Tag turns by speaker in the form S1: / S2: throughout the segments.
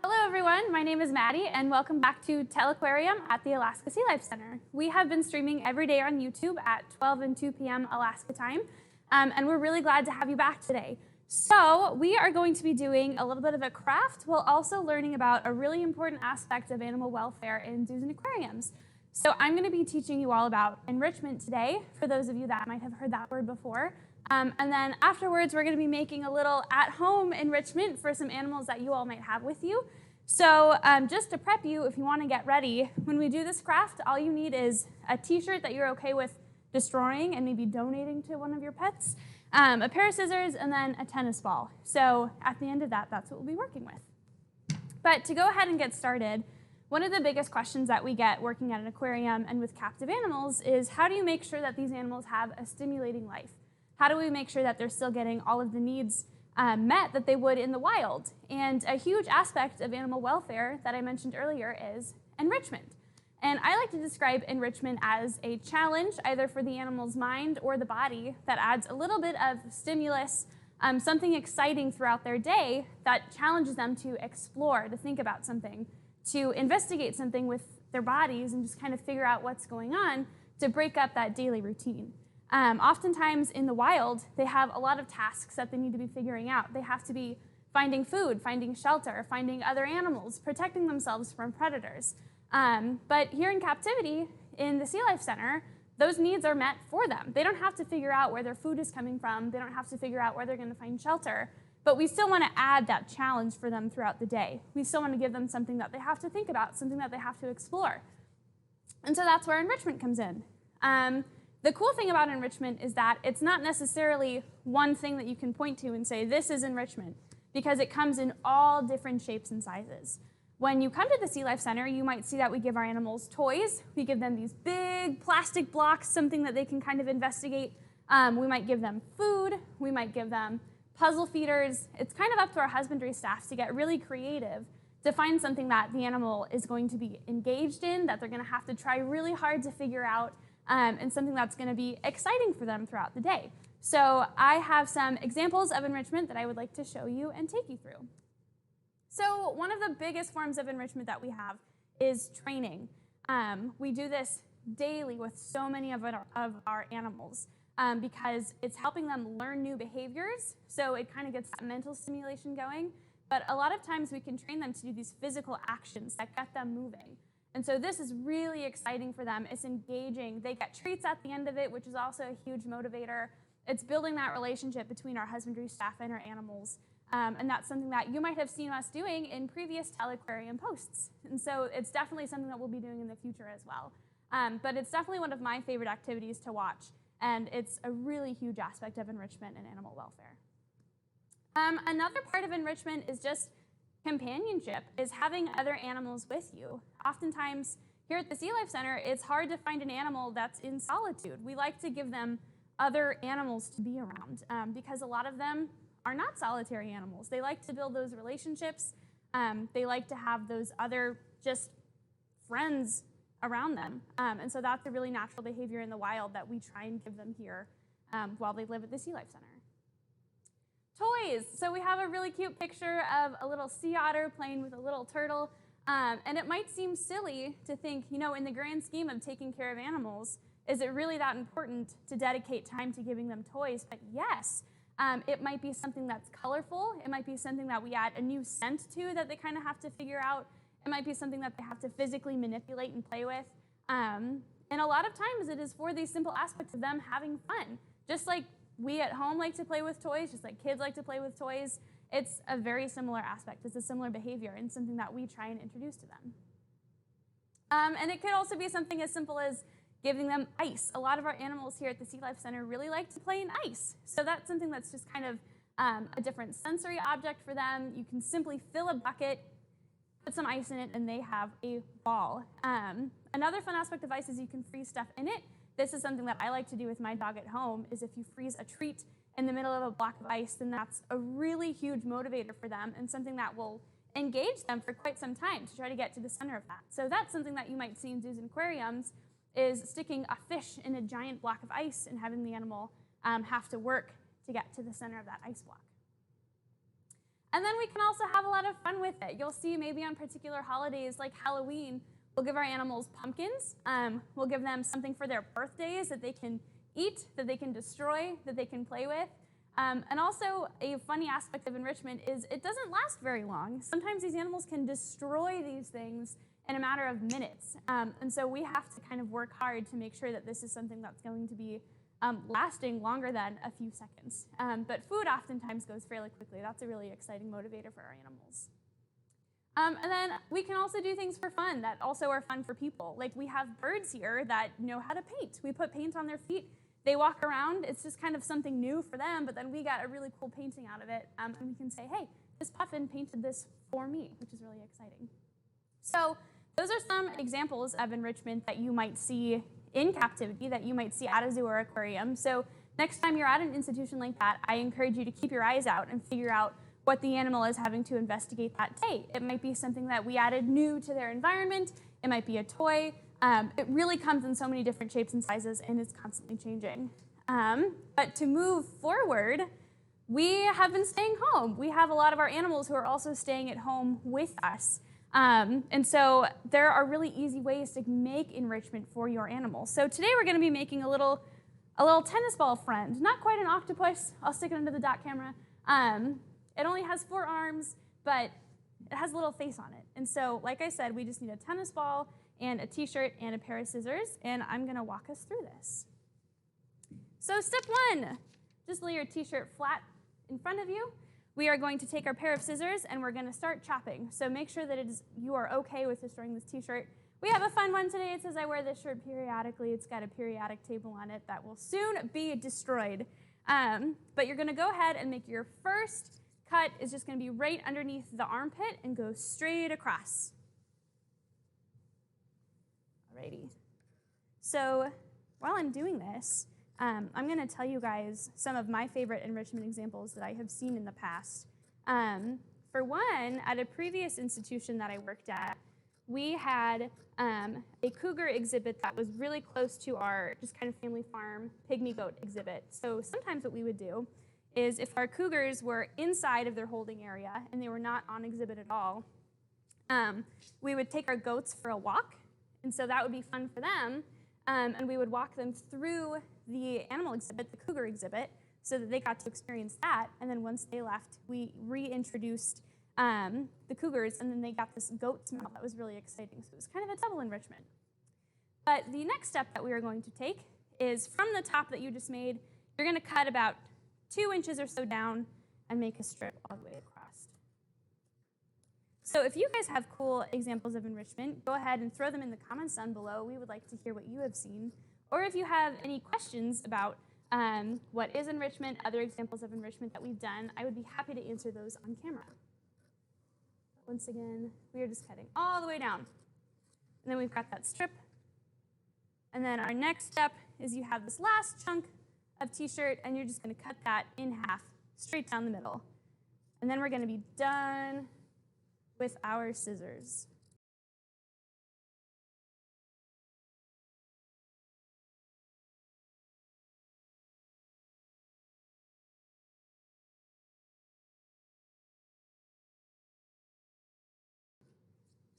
S1: Hello everyone, my name is Maddie and welcome back to Telequarium at the Alaska SeaLife Center. We have been streaming every day on YouTube at 12 and 2 p.m. Alaska time, and we're really glad to have you back today. So we are going to be doing a little bit of a craft while also learning about a really important aspect of animal welfare in zoos and aquariums. So I'm going to be teaching you all about enrichment today, for those of you that might have heard that word before. And then afterwards, we're going to be making a little at-home enrichment for some animals that you all might have with you. So just to prep you, if you want to get ready, when we do this craft, all you need is a t-shirt that you're okay with destroying and maybe donating to one of your pets, a pair of scissors, and then a tennis ball. So at the end of that, that's what we'll be working with. But to go ahead and get started, one of the biggest questions that we get working at an aquarium and with captive animals is how do you make sure that these animals have a stimulating life? How do we make sure that they're still getting all of the needs met that they would in the wild? And a huge aspect of animal welfare that I mentioned earlier is enrichment. And I like to describe enrichment as a challenge either for the animal's mind or the body that adds a little bit of stimulus, something exciting throughout their day that challenges them to explore, to think about something, to investigate something with their bodies and just kind of figure out what's going on to break up that daily routine. Oftentimes in the wild, they have a lot of tasks that they need to be figuring out. They have to be finding food, finding shelter, finding other animals, protecting themselves from predators. But here in captivity, in the SeaLife Center, those needs are met for them. They don't have to figure out where their food is coming from. They don't have to figure out where they're going to find shelter. But we still want to add that challenge for them throughout the day. We still want to give them something that they have to think about, something that they have to explore. And so that's where enrichment comes in. The cool thing about enrichment is that it's not necessarily one thing that you can point to and say, this is enrichment, because it comes in all different shapes and sizes. When you come to the SeaLife Center, you might see that we give our animals toys. We give them these big plastic blocks, something that they can kind of investigate. We might give them food. We might give them puzzle feeders. It's kind of up to our husbandry staff to get really creative to find something that the animal is going to be engaged in, that they're going to have to try really hard to figure out, and something that's going to be exciting for them throughout the day. So I have some examples of enrichment that I would like to show you and take you through. So one of the biggest forms of enrichment that we have is training. We do this daily with so many of our animals because it's helping them learn new behaviors, so it kind of gets that mental stimulation going. But a lot of times we can train them to do these physical actions that get them moving. And so this is really exciting for them. It's engaging. They get treats at the end of it, which is also a huge motivator. It's building that relationship between our husbandry staff and our animals. And that's something that you might have seen us doing in previous Telequarium posts. And so it's definitely something that we'll be doing in the future as well. But it's definitely one of my favorite activities to watch. And it's a really huge aspect of enrichment and animal welfare. Another part of enrichment is just companionship, is having other animals with you. Oftentimes, here at the SeaLife Center, it's hard to find an animal that's in solitude. We like to give them other animals to be around because a lot of them are not solitary animals. They like to build those relationships. They like to have those other just friends around them. And so that's a really natural behavior in the wild that we try and give them here while they live at the SeaLife Center. Toys. So we have a really cute picture of a little sea otter playing with a little turtle. And it might seem silly to think, you know, in the grand scheme of taking care of animals, is it really that important to dedicate time to giving them toys? But yes, it might be something that's colorful. It might be something that we add a new scent to that they kind of have to figure out. It might be something that they have to physically manipulate and play with. And a lot of times it is for these simple aspects of them having fun. Just like we at home like to play with toys, just like kids like to play with toys, it's a very similar aspect. It's a similar behavior and something that we try and introduce to them. And it could also be something as simple as giving them ice. A lot of our animals here at the SeaLife Center really like to play in ice. So that's something that's just kind of a different sensory object for them. You can simply fill a bucket, put some ice in it, and they have a ball. Another fun aspect of ice is you can freeze stuff in it. This is something that I like to do with my dog at home, is if you freeze a treat in the middle of a block of ice, then that's a really huge motivator for them and something that will engage them for quite some time to try to get to the center of that. So that's something that you might see in zoos and aquariums, is sticking a fish in a giant block of ice and having the animal have to work to get to the center of that ice block. And then we can also have a lot of fun with it. You'll see maybe on particular holidays like Halloween, we'll give our animals pumpkins. We'll give them something for their birthdays that they can eat, that they can destroy, that they can play with. And also, a funny aspect of enrichment is it doesn't last very long. Sometimes these animals can destroy these things in a matter of minutes. And so we have to kind of work hard to make sure that this is something that's going to be lasting longer than a few seconds. But food oftentimes goes fairly quickly. That's a really exciting motivator for our animals. And then we can also do things for fun that also are fun for people. Like we have birds here that know how to paint. We put paint on their feet. They walk around. It's just kind of something new for them, but then we got a really cool painting out of it. And we can say, hey, this puffin painted this for me, which is really exciting. So those are some examples of enrichment that you might see in captivity, that you might see at a zoo or aquarium. So next time you're at an institution like that, I encourage you to keep your eyes out and figure out what the animal is having to investigate that day. It might be something that we added new to their environment. It might be a toy. It really comes in so many different shapes and sizes, and it's constantly changing. But to move forward, we have been staying home. We have a lot of our animals who are also staying at home with us. And so there are really easy ways to make enrichment for your animals. So today we're going to be making a little tennis ball friend. Not quite an octopus. I'll stick it under the dot camera. It only has 4 arms, but it has a little face on it. And so, like I said, we just need a tennis ball and a t-shirt and a pair of scissors, and I'm going to walk us through this. So step 1, just lay your t-shirt flat in front of you. We are going to take our pair of scissors, and we're going to start chopping. So make sure that you are okay with destroying this t-shirt. We have a fun one today. It says I wear this shirt periodically. It's got a periodic table on it that will soon be destroyed. But you're going to go ahead and make your first cut is just going to be right underneath the armpit and go straight across. Alrighty. So while I'm doing this, I'm going to tell you guys some of my favorite enrichment examples that I have seen in the past. For one, at a previous institution that I worked at, we had a cougar exhibit that was really close to our just kind of family farm pygmy goat exhibit. So sometimes what we would do is if our cougars were inside of their holding area and they were not on exhibit at all, we would take our goats for a walk. And so that would be fun for them. And we would walk them through the animal exhibit, the cougar exhibit, so that they got to experience that. And then once they left, we reintroduced the cougars, and then they got this goat smell that was really exciting. So it was kind of a double enrichment. But the next step that we are going to take is from the top that you just made, you're going to cut about 2 inches or so down and make a strip all the way across. So if you guys have cool examples of enrichment, go ahead and throw them in the comments down below. We would like to hear what you have seen. Or if you have any questions about what is enrichment, other examples of enrichment that we've done, I would be happy to answer those on camera. Once again, we are just cutting all the way down. And then we've got that strip. And then our next step is you have this last chunk of t-shirt, and you're just going to cut that in half, straight down the middle. And then we're going to be done with our scissors.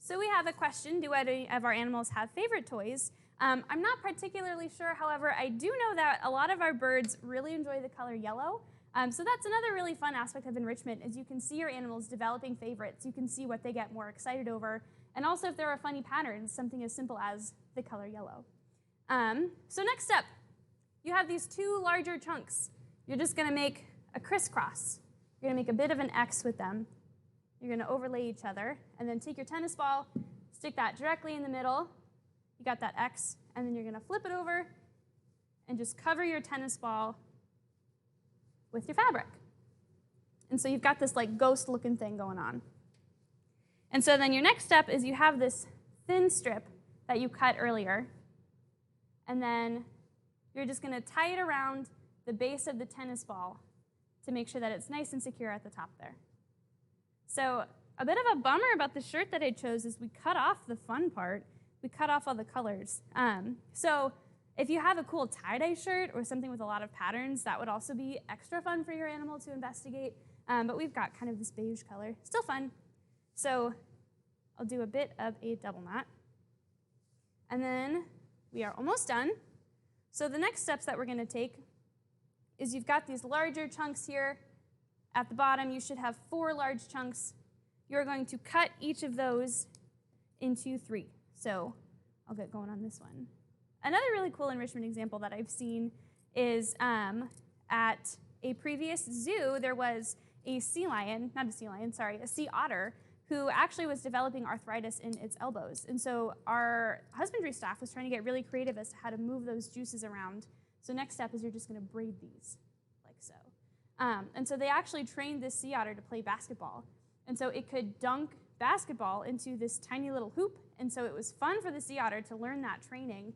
S1: So we have a question, do any of our animals have favorite toys? I'm not particularly sure, however, I do know that a lot of our birds really enjoy the color yellow. So that's another really fun aspect of enrichment, is you can see your animals developing favorites. You can see what they get more excited over. And also if there are funny patterns, something as simple as the color yellow. So next up, you have these 2 larger chunks. You're just going to make a crisscross. You're going to make a bit of an X with them. You're going to overlay each other, and then take your tennis ball, stick that directly in the middle. You got that X, and then you're going to flip it over and just cover your tennis ball with your fabric. And so you've got this like ghost-looking thing going on. And so then your next step is you have this thin strip that you cut earlier, and then you're just going to tie it around the base of the tennis ball to make sure that it's nice and secure at the top there. So a bit of a bummer about the shirt that I chose is we cut off the fun part. We cut off all the colors. So If you have a cool tie-dye shirt or something with a lot of patterns, that would also be extra fun for your animal to investigate. But we've got kind of this beige color. Still fun. So I'll do a bit of a double knot. And then we are almost done. So the next steps that we're going to take is you've got these larger chunks here. At the bottom, you should have 4 large chunks. You're going to cut each of those into 3. So I'll get going on this one. Another really cool enrichment example that I've seen is at a previous zoo, there was a sea otter, who actually was developing arthritis in its elbows. And so our husbandry staff was trying to get really creative as to how to move those juices around. So next step is you're just going to braid these, like so. And so they actually trained this sea otter to play basketball. And so it could dunk basketball into this tiny little hoop. And so it was fun for the sea otter to learn that training.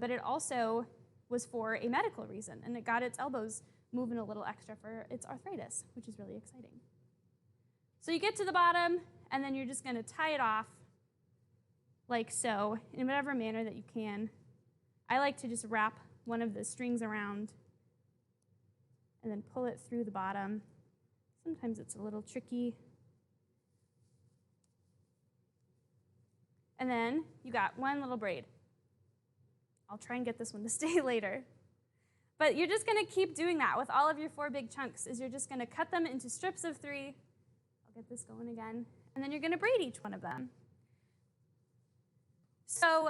S1: But it also was for a medical reason, and it got its elbows moving a little extra for its arthritis, which is really exciting. So you get to the bottom, and then you're just going to tie it off like so, in whatever manner that you can. I like to just wrap one of the strings around and then pull it through the bottom. Sometimes it's a little tricky. And then you got one little braid. I'll try and get this one to stay later. But you're just going to keep doing that with all of your 4 big chunks, is you're just going to cut them into strips of 3. I'll get this going again. And then you're going to braid each one of them. So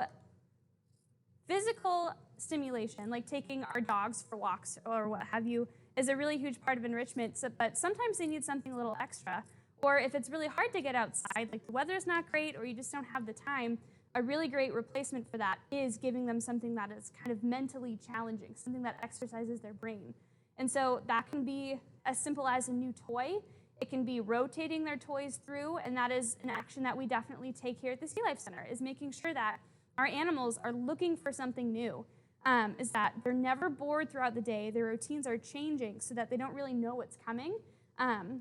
S1: physical stimulation, like taking our dogs for walks or what have you, is a really huge part of enrichment, but sometimes they need something a little extra. Or if it's really hard to get outside, like the weather's not great or you just don't have the time, a really great replacement for that is giving them something that is kind of mentally challenging, something that exercises their brain. And so that can be as simple as a new toy. It can be rotating their toys through, and that is an action that we definitely take here at the SeaLife Center, is making sure that our animals are looking for something new, is that they're never bored throughout the day. Their routines are changing so that they don't really know what's coming. And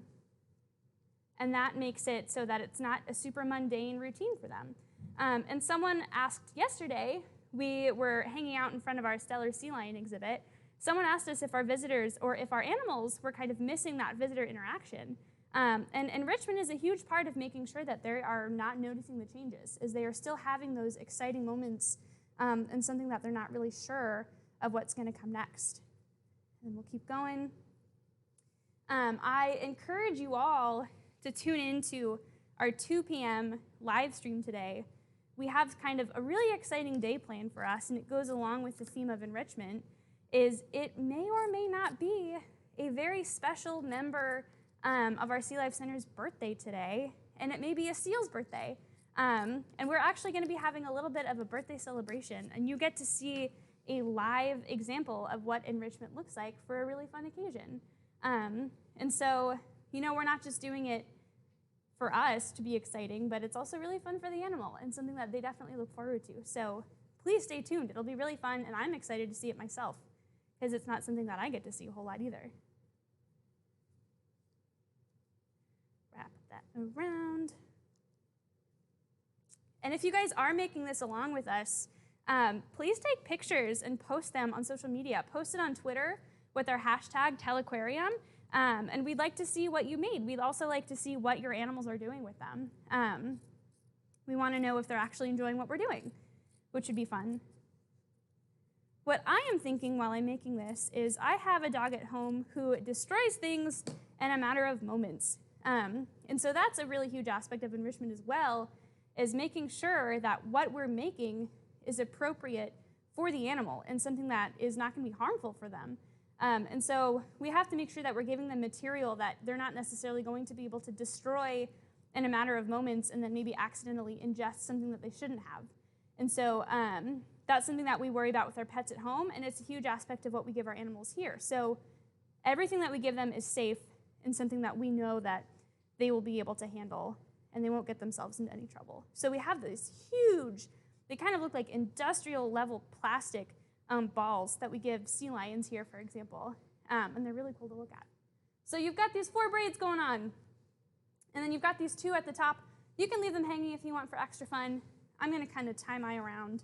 S1: that makes it so that it's not a super mundane routine for them. And someone asked yesterday, we were hanging out in front of our stellar sea lion exhibit, someone asked us if our visitors or if our animals were kind of missing that visitor interaction. And enrichment is a huge part of making sure that they are not noticing the changes, as they are still having those exciting moments and something that they're not really sure of what's going to come next. And we'll keep going. I encourage you all to tune into our 2 p.m. live stream today. We have kind of a really exciting day planned for us, and it goes along with the theme of enrichment, is it may or may not be a very special member of our SeaLife Center's birthday today, and it may be a seal's birthday. And we're actually going to be having a little bit of a birthday celebration, and you get to see a live example of what enrichment looks like for a really fun occasion. And so, you know, we're not just doing it for us to be exciting, but it's also really fun for the animal and something that they definitely look forward to. So please stay tuned. It'll be really fun, and I'm excited to see it myself because it's not something that I get to see a whole lot either. Wrap that around. And if you guys are making this along with us, please take pictures and post them on social media. Post it on Twitter with our hashtag Telequarium. And we'd like to see what you made. We'd also like to see what your animals are doing with them. We want to know if they're actually enjoying what we're doing, which would be fun. What I am thinking while I'm making this is I have a dog at home who destroys things in a matter of moments. And so that's a really huge aspect of enrichment as well, is making sure that what we're making is appropriate for the animal and something that is not going to be harmful for them. And so we have to make sure that we're giving them material that they're not necessarily going to be able to destroy in a matter of moments and then maybe accidentally ingest something that they shouldn't have. And so that's something that we worry about with our pets at home, and it's a huge aspect of what we give our animals here. So everything that we give them is safe and something that we know that they will be able to handle and they won't get themselves into any trouble. So we have these huge, they kind of look like industrial level plastic balls that we give sea lions here, for example, and they're really cool to look at. So you've got these 4 braids going on, and then you've got these 2 at the top. You can leave them hanging if you want for extra fun. I'm going to kind of tie mine around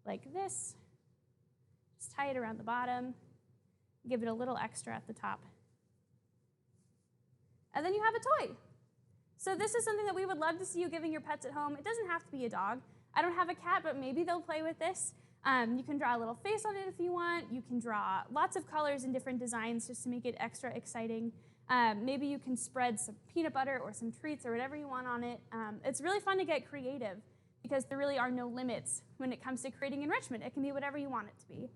S1: like this, Just tie it around the bottom. Give it a little extra at the top. And then you have a toy. So this is something that we would love to see you giving your pets at home. It doesn't have to be a dog. I don't have a cat, but maybe they'll play with this. You can draw a little face on it if you want. You can draw lots of colors and different designs just to make it extra exciting. Maybe you can spread some peanut butter or some treats or whatever you want on it. It's really fun to get creative because there really are no limits when it comes to creating enrichment. It can be whatever you want it to be.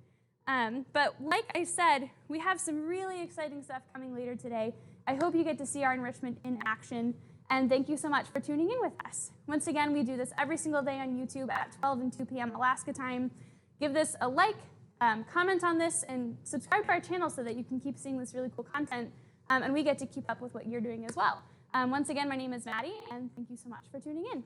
S1: But like I said, we have some really exciting stuff coming later today. I hope you get to see our enrichment in action, and thank you so much for tuning in with us. Once again, we do this every single day on YouTube at 12 and 2 p.m. Alaska time. Give this a like, comment on this, and subscribe to our channel so that you can keep seeing this really cool content, and we get to keep up with what you're doing as well. Once again, my name is Maddie, and thank you so much for tuning in.